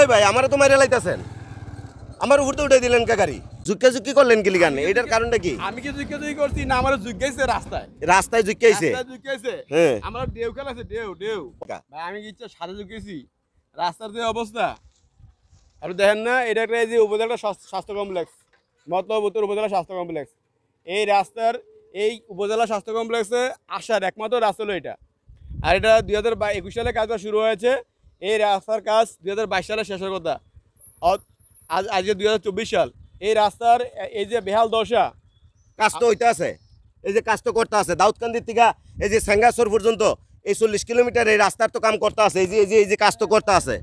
এই ভাই আমারে তো মাইরা লাইতাছেন, আমার উপর তো উঠে দিলেন কা গাড়ি, ঝুঁকি করলেন কি লিগান? এটার কারণটা কি? আমি কি ঝুঁকি করছি না? আমার ঝুঁকাইছে রাস্তায় রাস্তায় ঝুঁকাইছে। হ্যাঁ আমার ঢেউ খেলা আছে, ঢেউ ভাই। আমি কি ইচ্ছা সাথে ঝুঁকেছি? রাস্তার যে অবস্থা আপনি দেখেন না, এটা একটা এই যে উপজেলা স্বাস্থ্য কমপ্লেক্স, মতলব উত্তর উপজেলা স্বাস্থ্য কমপ্লেক্স। এই রাস্তার এই উপজেলা স্বাস্থ্য কমপ্লেক্সে আসার একমাত্র রাস্তা হলো এটা। আর এটা 2021 সালে কাজটা শুরু হয়েছে। এই রাস্তার কাজ 2022 সালে শেষের কথা। আজকে 2024 সাল। এই রাস্তার এই যে বেহাল দশা, কাজ তো হইতে আছে, এই যে কাজ তো করতে আছে দাউদকান্দির থেকে এই যে সেঙ্গাসর পর্যন্ত এই 40 কিলোমিটার এই রাস্তার তো কাম করতে আছে, এই যে কাজ তো করতে আছে।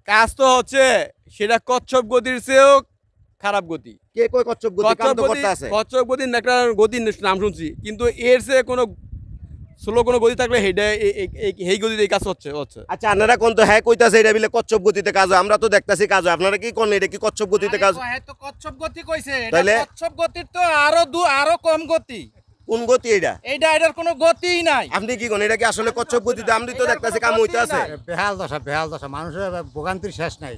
কাজ তো হচ্ছে, সেটা কচ্ছপ গতির চেয়েও খারাপ গতি। কে কই কচ্ছপ গতি? কাম তো করতে আছে। কচ্ছপ গতির একটা গতির নাম শুনছি, কিন্তু এর চেয়ে কোনো স্লো কোনো গতি থাকলে এই গতিতে এই কাজ হচ্ছে। আচ্ছা আপনারা কোন তো হ্যাঁ কইতাছে এটা বিলে কচ্ছপ গতিতে কাজ হয়, আমরা তো দেখতাছি কাজ হয়, আপনারা কি কোন এটা কি কচ্ছপ গতিতে কাজ? হ্যাঁ তো কচ্ছপ গতি কইছে, তাইলে এটা কচ্ছপ গতির তো আরো কম গতি। কোন গতি এটা? এটার কোনো গতিই নাই। আপনি কি কোন এটা কি আসলে কচ্ছপ গতিতে? আমি তো দেখতাছি কাম হইতে আছে। বেহাল দশা মানুষের ভোগান্তির শেষ নাই।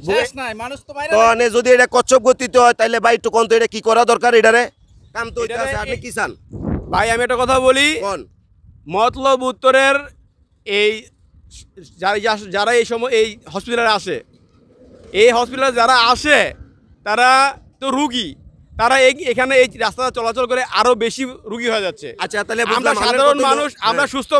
মানুষ তো বাইরে। তো যদি এটা কচ্ছপ গতিতে হয় তাহলে ভাই একটু কোন তো এটা কি করা দরকার? এটারে কাম তো হইতে আছে, আপনি কি চান? ভাই আমি একটা কথা বলি, কোন মতলব উত্তরের এই যারা এই সময় এই হসপিটালে আসে, এই হসপিটালে যারা আসে তারা তো রুগী, তারা এখানে এই রাস্তা চলাচল করে আরো বেশি রুগী হয়ে যাচ্ছে। আচ্ছা তাহলে আমরা সাধারণ মানুষ, আমরা সুস্থ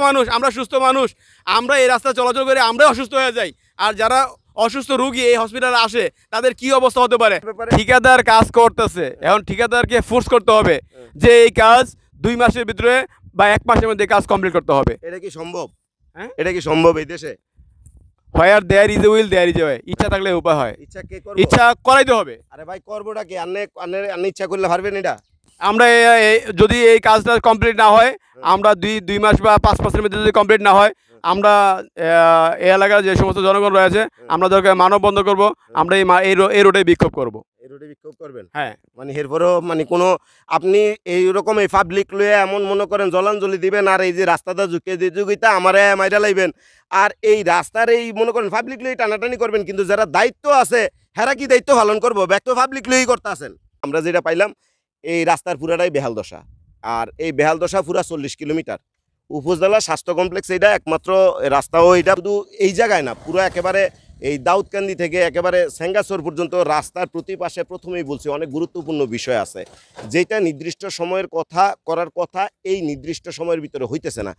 মানুষ, আমরা এই রাস্তা চলাচল করে আমরাই অসুস্থ হয়ে যাই। আর যারা অসুস্থ রুগী এই হসপিটালে আসে তাদের কি অবস্থা হতে পারে? ঠিকাদার কাজ করতেছে, এখন ঠিকাদারকে ফোর্স করতে হবে যে এই কাজ 2 মাসের ভিতরে বা 1 মাসের মধ্যে কাজ কমপ্লিট করতে হবে। এটা কি সম্ভব? হ্যাঁ এটা কি সম্ভব এই দেশে? Where there is a will there is a way. ইচ্ছা থাকলে উপায় হয়, ইচ্ছা কে করবে? ইচ্ছা করাইতে হবে। আরে ভাই করবোটা কি? আপনি ইচ্ছা করলে পারবেন এটা? আমরা যদি এই কাজটা কমপ্লিট না হয়, আমরা 2 মাস বা 5 মাসের মধ্যে যদি কমপ্লিট না হয়, আমরা এই এলাকার যে সমস্ত জনগণ রয়েছে আমরা দরকার মানববন্ধন করব, আমরা এই রোডে বিক্ষোভ করব। এই রোডে বিক্ষোভ করবেন? হ্যাঁ, মানে এরপরও মানে কোনো আপনি এইরকম এই পাবলিক লয়ে এমন মনে করেন জলাঞ্জলি দিবেন আর এই যে রাস্তাটা ঝুঁকিতে আমারে মাইরা লাইবেন আর এই রাস্তার এই মনে করেন পাবলিক লয়ে টানাটানি করবেন, কিন্তু যারা দায়িত্ব আছে হেরা কি দায়িত্ব পালন করবো? ব্যক্ত পাবলিক লয়েই করতে আছেন। আমরা যেটা পাইলাম এই রাস্তার পুরাটাই বেহাল দশা, আর এই বেহাল দশা পুরা 40 কিলোমিটার উপজেলা স্বাস্থ্য কমপ্লেক্স এইটা একমাত্র রাস্তাও। এটা শুধু এই জায়গায় না, পুরো একেবারে এই দাউদকান্দি থেকে একেবারে সেঙ্গাসর পর্যন্ত রাস্তার প্রতি পাশে প্রথমেই বলছি অনেক গুরুত্বপূর্ণ বিষয় আছে, যেটা নির্দিষ্ট সময়ের করার কথা এই নির্দিষ্ট সময়ের ভিতরে হইতেছে না।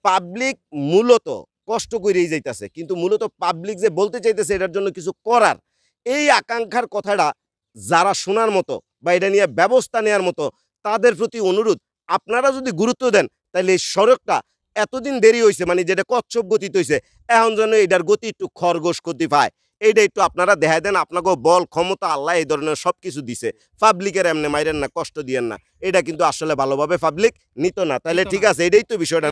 পাবলিক মূলত কষ্ট করেই যাইতেছে, কিন্তু মূলত পাবলিক যে বলতে চাইতেছে এটার জন্য কিছু করার, এই আকাঙ্ক্ষার কথাটা যারা শোনার মতো বা এটা নিয়ে ব্যবস্থা নেওয়ার মতো তাদের প্রতি অনুরোধ, আপনারা যদি গুরুত্ব দেন তাহলে এই সড়কটা এতদিন দেরি হয়েছে মানে যেটা কচ্ছপ গতিতে হয়েছে, এখন যেন এটার গতি একটু খরগোশ গতি পায়, এইটা একটু আপনারা দেখাই দেন। আপনাকেও বল ক্ষমতা আল্লাহ এই ধরনের সব কিছু দিছে, পাবলিকের এমনি মাইরেন না, কষ্ট দিয়েন না, এটা কিন্তু আসলে ভালোভাবে পাবলিক নিত না। তাহলে ঠিক আছে, এটাই তো বিষয়টা।